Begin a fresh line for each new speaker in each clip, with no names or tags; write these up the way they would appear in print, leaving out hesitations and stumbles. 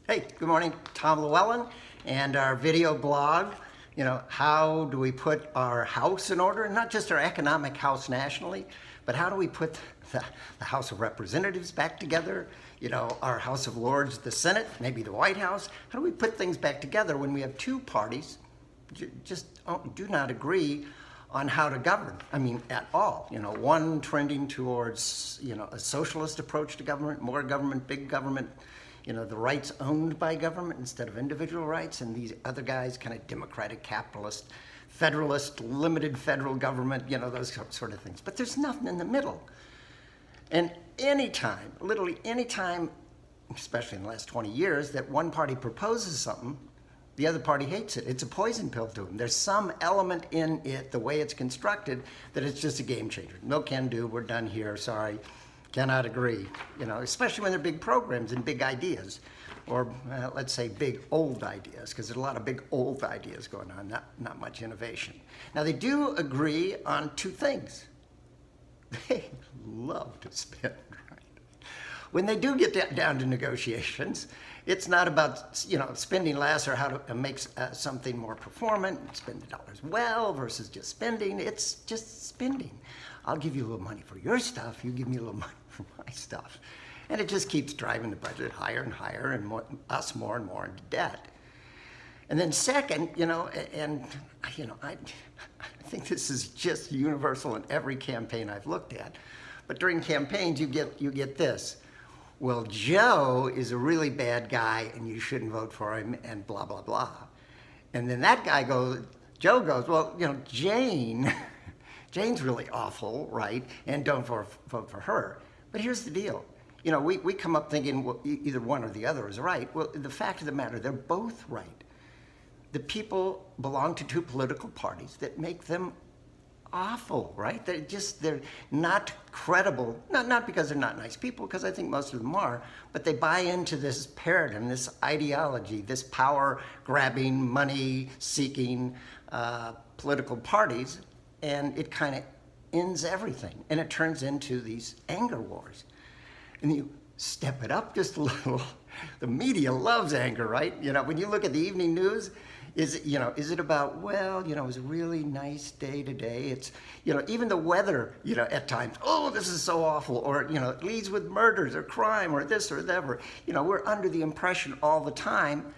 Hey, good morning, Tom Llewellyn, and our video blog. How do we put our house in order? Not just our economic house nationally, but how do we put the House of Representatives back together? Our House of Lords, the Senate, maybe the White House. How do we put things back together when we have two parties just do not agree on how to govern? I mean, at all. One trending towards, a socialist approach to government, more government, big government, the rights owned by government instead of individual rights, and these other guys kind of democratic, capitalist, federalist, limited federal government, those sort of things. But there's nothing in the middle. And anytime, literally anytime, especially in the last 20 years, that one party proposes something, the other party hates it. It's a poison pill to them. There's some element in it, the way it's constructed, that it's just a game changer. No can do, we're done here, sorry. Cannot agree, especially when they're big programs and big ideas, or let's say big old ideas, because there's a lot of big old ideas going on, not much innovation. Now they do agree on two things. They love to spend, right? When they do get down to negotiations, it's not about spending less or how to make something more performant, spend the dollars well versus just spending. It's just spending. I'll give you a little money for your stuff, you give me a little money for my stuff. And it just keeps driving the budget higher and higher and us more and more into debt. And then second, I think this is just universal in every campaign I've looked at. But during campaigns, you get this. Well, Joe is a really bad guy and you shouldn't vote for him and blah, blah, blah. And then Joe goes, well, Jane's really awful, right? And don't vote for her. But here's the deal. We come up thinking, well, either one or the other is right. Well, the fact of the matter, they're both right. The people belong to two political parties that make them awful, right? They're not credible, not because they're not nice people, because I think most of them are, but they buy into this paradigm, this ideology, this power-grabbing, money-seeking political parties, and it kind of ends everything, and it turns into these anger wars. And you step it up just a little. The media loves anger, right? When you look at the evening news, is it about, well, it was a really nice day today. It's, even the weather, at times, oh, this is so awful, or, it leads with murders or crime or this or that. We're under the impression all the time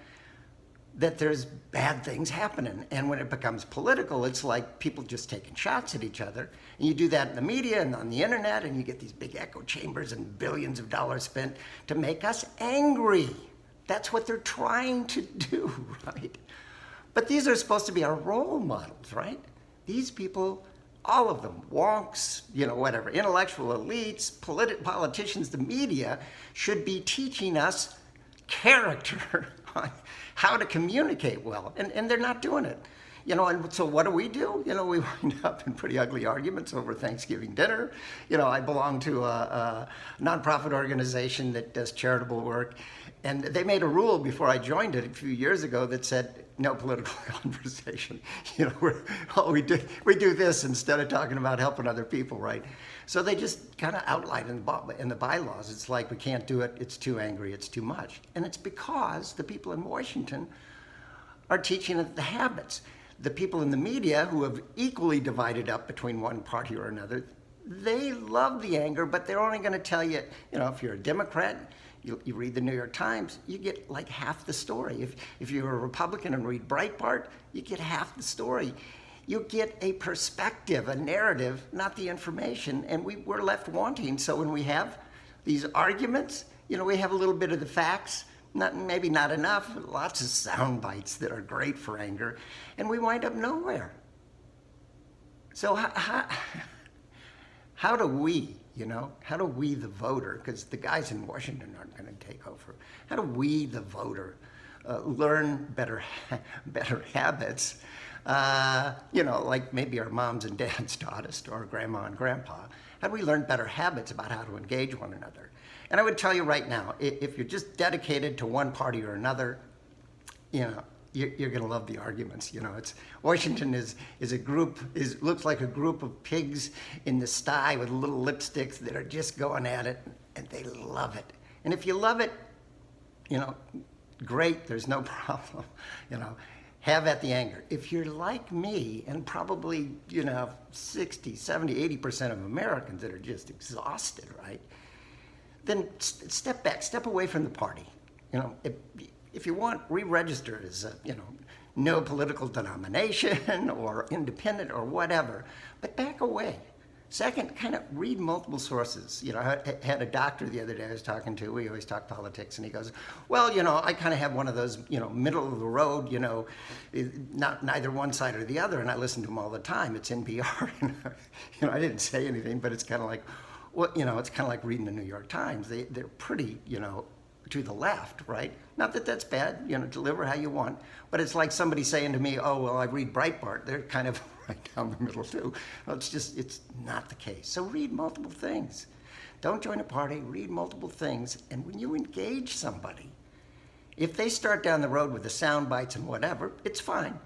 that there's bad things happening. And when it becomes political, it's like people just taking shots at each other. And you do that in the media and on the internet, and you get these big echo chambers and billions of dollars spent to make us angry. That's what they're trying to do, right? But these are supposed to be our role models, right? These people, all of them, wonks, whatever, intellectual elites, politicians, the media, should be teaching us character on how to communicate well, and they're not doing it. And so what do? We wind up in pretty ugly arguments over Thanksgiving dinner. I belong to a nonprofit organization that does charitable work, and they made a rule before I joined it a few years ago that said no political conversation. We do this instead of talking about helping other people, right? So they just kind of outline in the bylaws. It's like, we can't do it, it's too angry, it's too much. And it's because the people in Washington are teaching it the habits. The people in the media, who have equally divided up between one party or another, they love the anger, but they're only going to tell you, if you're a Democrat, you read the New York Times, you get like half the story. If you're a Republican and read Breitbart, you get half the story. You get a perspective, a narrative, not the information, and we're left wanting. So when we have these arguments, we have a little bit of the facts, maybe not enough, lots of sound bites that are great for anger, and we wind up nowhere. So how do we, the voter, because the guys in Washington aren't going to take over, how do we, the voter, learn better habits, like maybe our moms and dads taught us, or grandma and grandpa? How do we learn better habits about how to engage one another? And I would tell you right now, if you're just dedicated to one party or another, you're going to love the arguments. Washington is a group, looks like a group of pigs in the sty with little lipsticks that are just going at it, and they love it. And if you love it, great, there's no problem, you know. Have at the anger. If you're like me, and probably, 60, 70, 80% of Americans that are just exhausted, right? Then step back, step away from the party. If you want, re-register as, no political denomination or independent or whatever, but back away. Second, kind of read multiple sources. I had a doctor the other day I was talking to. We always talk politics, and he goes, well, I kind of have one of those, middle of the road, not neither one side or the other, and I listen to him all the time. It's NPR. I didn't say anything, but it's kind of like, well, it's kind of like reading the New York Times. They're pretty, to the left, right? Not that that's bad, deliver how you want, but it's like somebody saying to me, oh, well, I read Breitbart. They're kind of right down the middle too. Well, it's not the case. So read multiple things. Don't join a party, read multiple things, and when you engage somebody, if they start down the road with the sound bites and whatever, it's fine.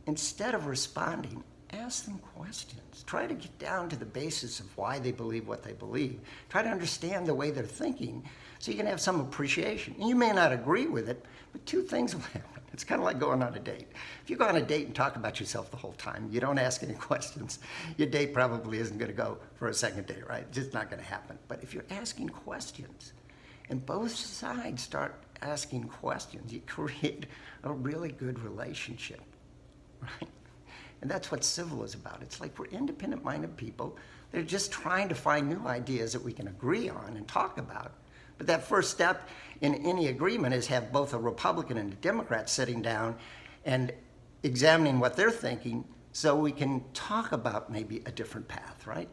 Instead of responding, ask them questions. Try to get down to the basis of why they believe what they believe. Try to understand the way they're thinking so you can have some appreciation. And you may not agree with it, but two things will happen. It's kind of like going on a date. If you go on a date and talk about yourself the whole time, you don't ask any questions, your date probably isn't going to go for a second date, right? It's just not going to happen. But if you're asking questions and both sides start asking questions, you create a really good relationship, right? And that's what civil is about. It's like we're independent-minded people. They're just trying to find new ideas that we can agree on and talk about. But that first step in any agreement is have both a Republican and a Democrat sitting down and examining what they're thinking so we can talk about maybe a different path, right?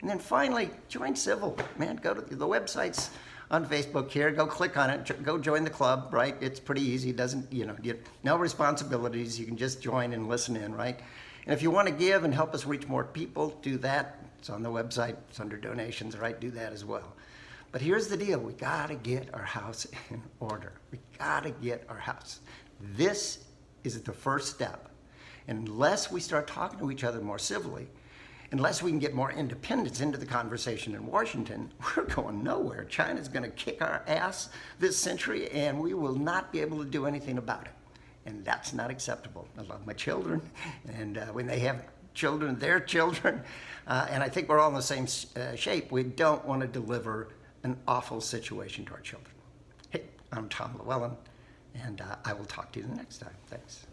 And then finally, join civil. Man, go to the websites on Facebook here, go click on it, go join the club, right? It's pretty easy. It doesn't, you have no responsibilities. You can just join and listen in, right? And if you want to give and help us reach more people, do that. It's on the website. It's under donations, right? Do that as well. But here's the deal. We got to get our house in order. We got to get our house. This is the first step. And unless we start talking to each other more civilly, unless we can get more independence into the conversation in Washington, we're going nowhere. China's going to kick our ass this century, and we will not be able to do anything about it. And that's not acceptable. I love my children, and when they have children, their children, and I think we're all in the same shape. We don't want to deliver an awful situation to our children. Hey, I'm Tom Llewellyn, and I will talk to you the next time. Thanks.